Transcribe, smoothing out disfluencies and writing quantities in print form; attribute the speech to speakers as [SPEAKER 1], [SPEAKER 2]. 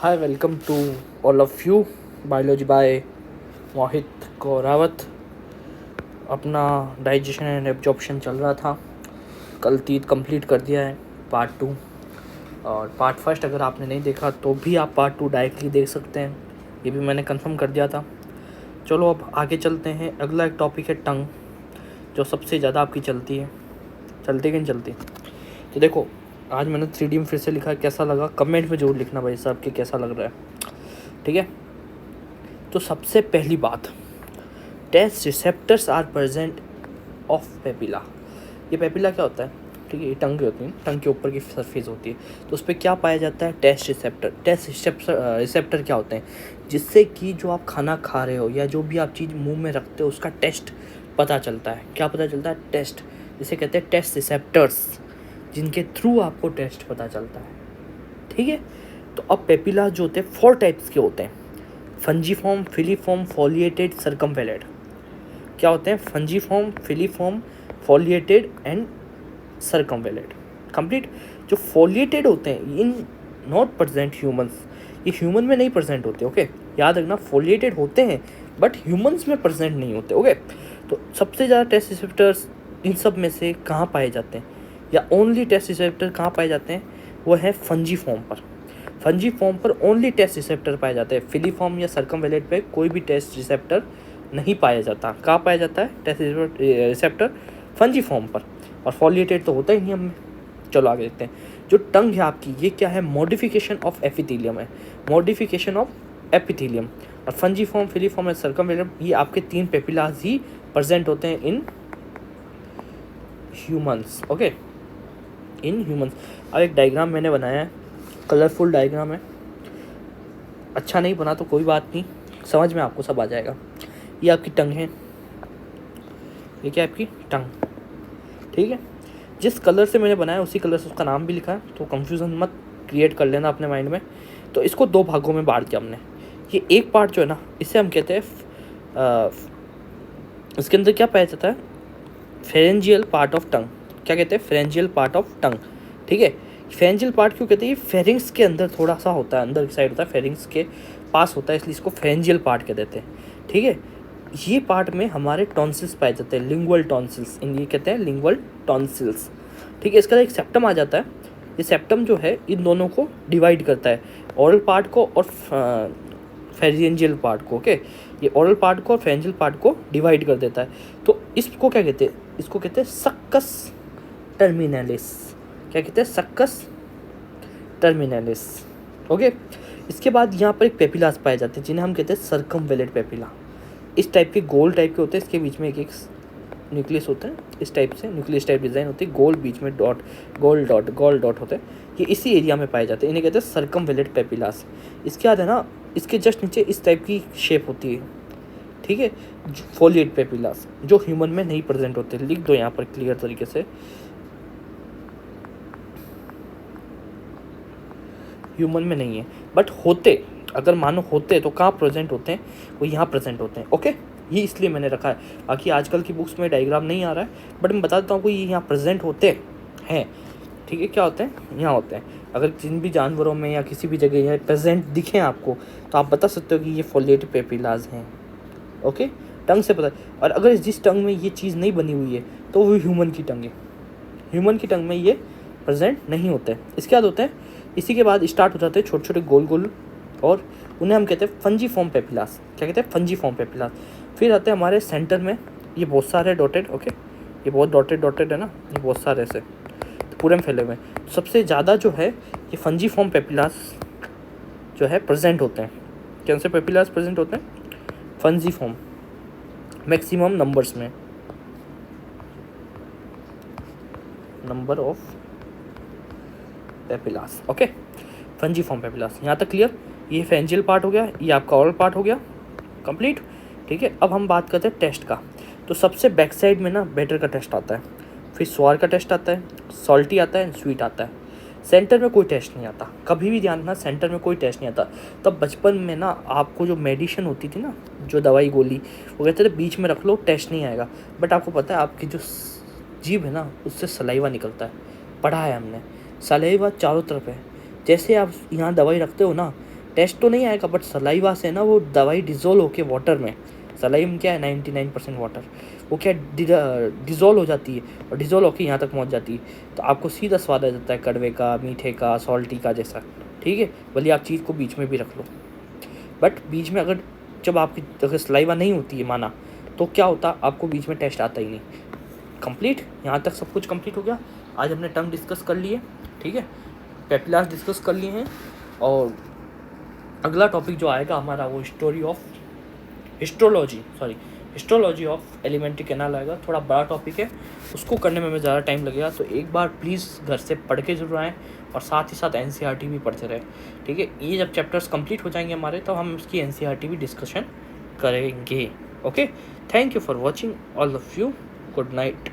[SPEAKER 1] Hi welcome to all of you. Biology by Mohit Gaurawat. अपना digestion and absorption चल रहा था, कल तीत कंप्लीट कर दिया है पार्ट 2। और पार्ट फर्स्ट अगर आपने नहीं देखा तो भी आप पार्ट 2 डायरेक्टली देख सकते हैं, ये भी मैंने कंफर्म कर दिया था। चलो अब आगे चलते हैं। अगला एक टॉपिक है टंग, जो सबसे ज़्यादा आपकी चलती है। चलती कि नहीं चलती? तो देखो, आज मैंने 3D में फिर से लिखा, कैसा लगा कमेंट में ज़रूर लिखना भाई साहब कि कैसा लग रहा है, ठीक है। तो सबसे पहली बात, taste receptors are present of papilla. ये पेपिला क्या होता है? ठीक है, ये टंग होती है, टंग के ऊपर की सरफेस होती है, तो उस पर क्या पाया जाता है? Test receptor. टेस्ट रिसेप्टर क्या होते हैं? जिससे कि जो आप खाना खा रहे हो या जो भी आप चीज़ मुंह में रखते हो उसका टेस्ट पता चलता है। क्या पता चलता है? टेस्ट। जिसे कहते हैं टेस्ट रिसेप्टर्स, जिनके थ्रू आपको टेस्ट पता चलता है, ठीक है। तो अब पेपिला जो होते हैं 4 टाइप्स के होते हैं: फंजीफॉर्म, फिलीफॉर्म, फॉलिएटेड, सर्कमवेलेट। क्या होते हैं? फंजीफॉर्म, फिलीफॉर्म, फॉलिएटेड एंड सर्कमवेलेट। कंप्लीट। जो फॉलिएटेड होते हैं इन नॉट प्रेजेंट ह्यूमंस, ये ह्यूमन में नहीं प्रेजेंट होते, ओके। याद रखना, फॉलिएटेड होते हैं बट ह्यूमंस में प्रेजेंट नहीं होते, ओके। तो सबसे ज़्यादा टेस्ट रिसेप्टर्स इन सब में से कहाँ पाए जाते हैं, या ओनली टेस्ट रिसेप्टर कहाँ पाए जाते हैं? वो है फंजीफॉर्म पर। फंजीफॉर्म पर ओनली टेस्ट रिसेप्टर पाए जाते हैं। फिलीफॉर्म या सर्कमवेलेट पे कोई भी टेस्ट रिसेप्टर नहीं पाया जाता। कहाँ पाया जाता है टेस्ट रिसेप्टर? फंजीफॉर्म पर। और फॉलिएटेड तो होता ही नहीं हमें। चलो आगे देखते हैं। जो टंग है आपकी, ये क्या है? मॉडिफिकेशन ऑफ एपिथेलियम है, मॉडिफिकेशन ऑफ एपिथेलियम। और फंजीफॉर्म, फिलीफॉर्म एंड सर्कमवेलेट, ये आपके 3 पेपिलास ही प्रेजेंट होते हैं in humans, okay, in humans. अब एक डायग्राम मैंने बनाया है, कलरफुल डायग्राम है। अच्छा नहीं बना तो कोई बात नहीं, समझ में आपको सब आ जाएगा। ये आपकी टंग है, ये क्या है? आपकी टंग, ठीक है। जिस कलर से मैंने बनाया उसी कलर से उसका नाम भी लिखा है, तो कंफ्यूजन मत क्रिएट कर लेना अपने माइंड में। तो इसको 2 भागों में बांट दिया हमने। ये एक पार्ट जो है ना, इसे हम कहते हैं इसके अंदर क्या पाया जाता है? Pharyngeal part of tongue. क्या कहते हैं? फेरेंजियल पार्ट ऑफ टंग, ठीक है। फेरेंजियल पार्ट क्यों कहते हैं? ये फेरिंग्स के अंदर थोड़ा सा होता है, अंदर की साइड होता है, फेरिंग्स के पास होता है, इसलिए इसको फेरेंजियल पार्ट कह देते हैं, ठीक है। ये पार्ट में हमारे टॉन्सिल्स पाए जाते हैं, लिंगुअल टॉन्सिल्स, ये कहते हैं लिंगुअल टॉन्सिल्स, ठीक है। इसका एक सेप्टम आ जाता है। ये सेप्टम जो है इन दोनों को डिवाइड करता है, ओरल पार्ट को और फेरेंजियल पार्ट को, ओके। ये ओरल पार्ट को और फेरेंजियल पार्ट को डिवाइड कर देता है। तो इसको क्या कहते हैं? इसको कहते हैं सक्कस टर्मिनलिस। क्या कहते हैं? Succus terminalis, okay. इसके बाद यहाँ पर एक पेपिलास पाए जाते हैं, जिन्हें हम कहते हैं सर्कमवेलेट पेपिला। इस टाइप के गोल टाइप के होते हैं, इसके बीच में एक न्यूक्लियस होता है, इस टाइप से न्यूक्लियस टाइप डिज़ाइन होती है, गोल बीच में डॉट, गोल डॉट होता है। ये इसी एरिया में पाए जाते हैं, इन्हें कहते हैं सर्कमवेलेट पेपिलास। इसके बाद है ना, इसके जस्ट नीचे इस टाइप की शेप होती है, ठीक है, फोलिएट पेपिलास, जो ह्यूमन में नहीं प्रेजेंट होते। लिख दो यहाँ पर क्लियर तरीके से, ह्यूमन में नहीं है बट होते, अगर मानो होते तो कहाँ प्रेजेंट होते हैं? वो यहाँ प्रेजेंट होते हैं, ओके। ये इसलिए मैंने रखा है, बाकी आजकल की बुक्स में डायग्राम नहीं आ रहा है, बट मैं बता देता हूँ आपको, ये यहाँ प्रेजेंट होते हैं, ठीक है। क्या होते हैं? यहाँ होते हैं। अगर जिन भी जानवरों में या किसी भी जगह यहाँ प्रेजेंट दिखें आपको, तो आप बता सकते हो कि ये फोलिएट पेपिलास हैं, ओके। टंग से पता है। और अगर जिस टंग में ये चीज़ नहीं बनी हुई है तो वो ह्यूमन की टंग है, ह्यूमन की टंग में ये प्रेजेंट नहीं होते हैं। इसके बाद होते हैं, इसी के बाद स्टार्ट हो जाते हैं छोटे छोटे गोल गोल, और उन्हें हम कहते हैं फंजीफॉर्म पेपिलास। क्या कहते हैं? फंजीफॉर्म पेपिलास। फिर आते हैं हमारे सेंटर में, ये बहुत सारे डॉटेड, ओके, ये बहुत डॉटेड है ना, ये बहुत सारे ऐसे तो पूरे में फैले हुए हैं। सबसे ज़्यादा जो है ये फंजीफॉर्म पेपिलास जो है प्रेजेंट होते हैं। कौन से पेपिलास प्रेजेंट होते हैं? फंजीफॉर्म, मैक्सिमम नंबर्स में, नंबर ऑफ पेपिलास, ओके। फंजीफॉर्म पेपिलास, यहाँ तक क्लियर। ये फेरेंजियल पार्ट हो गया, ये आपका ओरल पार्ट हो गया, कंप्लीट, ठीक है। अब हम बात करते हैं टेस्ट का। तो सबसे बैक साइड में ना बेटर का टेस्ट आता है, फिर स्वार का टेस्ट आता है, सॉल्टी आता है, स्वीट आता है। सेंटर में कोई टेस्ट नहीं आता, कभी भी ध्यान रखना, सेंटर में कोई टेस्ट नहीं आता। तब बचपन में ना आपको जो मेडिसिन होती थी ना, जो दवाई गोली, वो कहते थे बीच में रख लो, टेस्ट नहीं आएगा। बट आपको पता है आपकी जो जीभ है ना, उससे सलाइवा निकलता है, पढ़ा है हमने, सलाइवा चारों तरफ है। जैसे आप यहाँ दवाई रखते हो ना, टेस्ट तो नहीं आएगा, बट सलाइवा से ना वो दवाई डिज़ोल्व होके वाटर में, सलाइम क्या है 99% वाटर, वो क्या डिज़ोल्व हो जाती है और डिज़ोल्व होके यहाँ तक पहुँच जाती है, तो आपको सीधा स्वाद आ जाता है कड़वे का, मीठे का, सॉल्टी का जैसा, ठीक है। भले आप चीज़ को बीच में भी रख लो, बट बीच में अगर जब आपकी अगर सलाइवा नहीं होती है माना, तो क्या होता, आपको बीच में टेस्ट आता ही नहीं। कंप्लीट, यहाँ तक सब कुछ कंप्लीट हो गया। आज हमने टंग डिस्कस कर लिए, ठीक है, पेपिलास डिस्कस कर लिए हैं, और अगला टॉपिक जो आएगा हमारा वो हिस्टोलॉजी ऑफ एलिमेंट्री कैनाल आएगा। थोड़ा बड़ा टॉपिक है, उसको करने में ज़्यादा टाइम लगेगा, तो एक बार प्लीज़ घर से पढ़ के जरूर आएँ, और साथ ही साथ एनसीईआरटी भी पढ़ते रहे, ठीक है। ये जब चैप्टर्स कंप्लीट हो जाएंगे हमारे, तो हम उसकी एनसीईआरटी भी डिस्कशन करेंगे। Okay, thank you for watching all of you, good night.